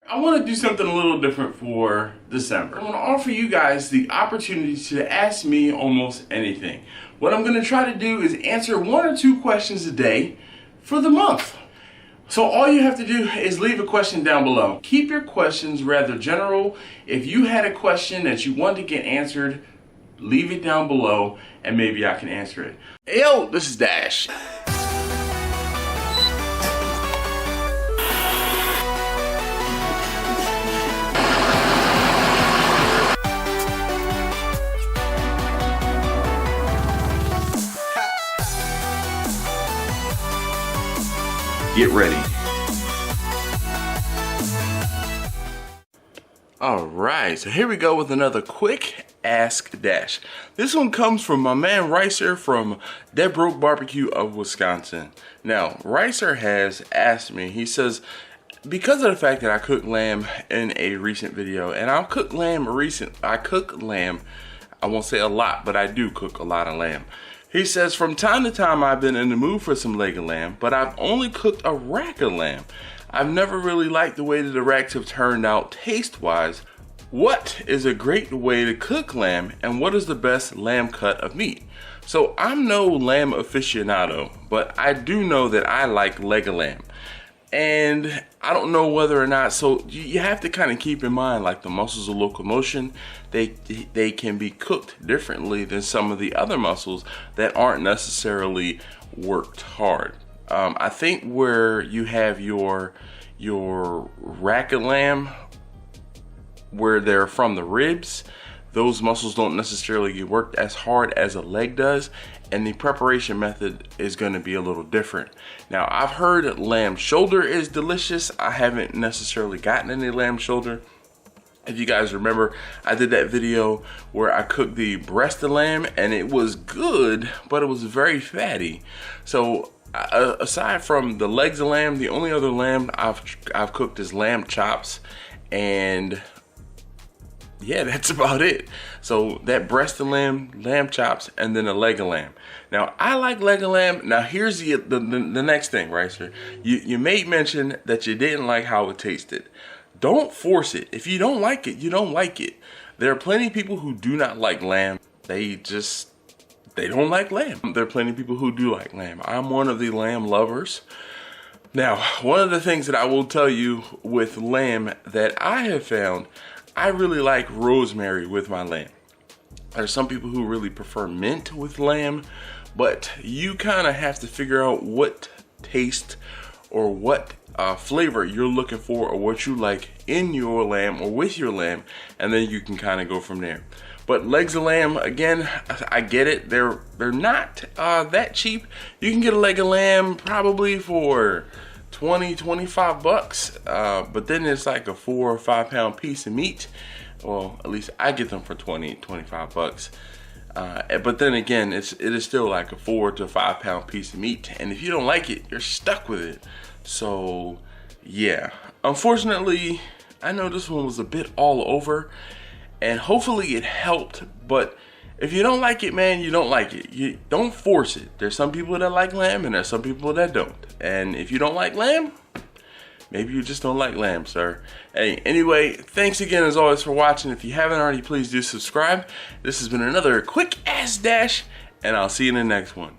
I want to do something a little different for December. I want to offer you guys the opportunity to ask me almost anything. What I'm going to try to do is answer 1 or 2 questions a day for the month. So all you have to do is leave a question down below. Keep your questions rather general. If you had a question that you want to get answered, leave it down below and maybe I can answer it. Hey, yo, this is Dash. Get ready. Alright, so here we go with another quick Ask Dash. This one comes from my man Ricer from Dead Broke BBQ of Wisconsin. Now, Ricer has asked me, he says, because of the fact that I cooked lamb in a recent video, and I cook lamb, I won't say a lot, but I do cook a lot of lamb. He says, from time to time I've been in the mood for some leg of lamb, but I've only cooked a rack of lamb. I've never really liked the way that the racks have turned out taste-wise. What is a great way to cook lamb, and what is the best lamb cut of meat? So I'm no lamb aficionado, but I do know that I like leg of lamb. And I don't know whether or not, so you have to kind of keep in mind, like the muscles of locomotion, they can be cooked differently than some of the other muscles that aren't necessarily worked hard. I think where you have your rack of lamb, where they're from the ribs, those muscles don't necessarily get worked as hard as a leg does, and the preparation method is going to be a little different. Now, I've heard lamb shoulder is delicious. I haven't necessarily gotten any lamb shoulder. If you guys remember, I did that video where I cooked the breast of lamb, and it was good, but it was very fatty. So aside from the legs of lamb, the only other lamb I've cooked is lamb chops, and yeah, that's about it. So that breast of lamb, lamb chops, and then a leg of lamb. Now, I like leg of lamb. Now, here's the next thing, right, sir? You made mention that you didn't like how it tasted. Don't force it. If you don't like it, you don't like it. There are plenty of people who do not like lamb. They don't like lamb. There are plenty of people who do like lamb. I'm one of the lamb lovers. Now, one of the things that I will tell you with lamb that I have found, I really like rosemary with my lamb. There's some people who really prefer mint with lamb, but you kind of have to figure out what taste or what flavor you're looking for, or what you like in your lamb or with your lamb, and then you can kind of go from there. But legs of lamb, again, I get it. They're not that cheap. You can get a leg of lamb probably for 20-25 bucks, but then it's like a 4 or 5 pound piece of meat. Well, at least I get them for 20-25 bucks. But then again, it is still like a 4 to 5 pound piece of meat, and if you don't like it, you're stuck with it. So yeah, unfortunately, I know this one was a bit all over, and hopefully it helped. But if you don't like it, man, you don't like it. You don't force it. There's some people that like lamb, and there's some people that don't. And if you don't like lamb, maybe you just don't like lamb, sir. Hey, anyway, thanks again as always for watching. If you haven't already, please do subscribe. This has been another quick ass dash, and I'll see you in the next one.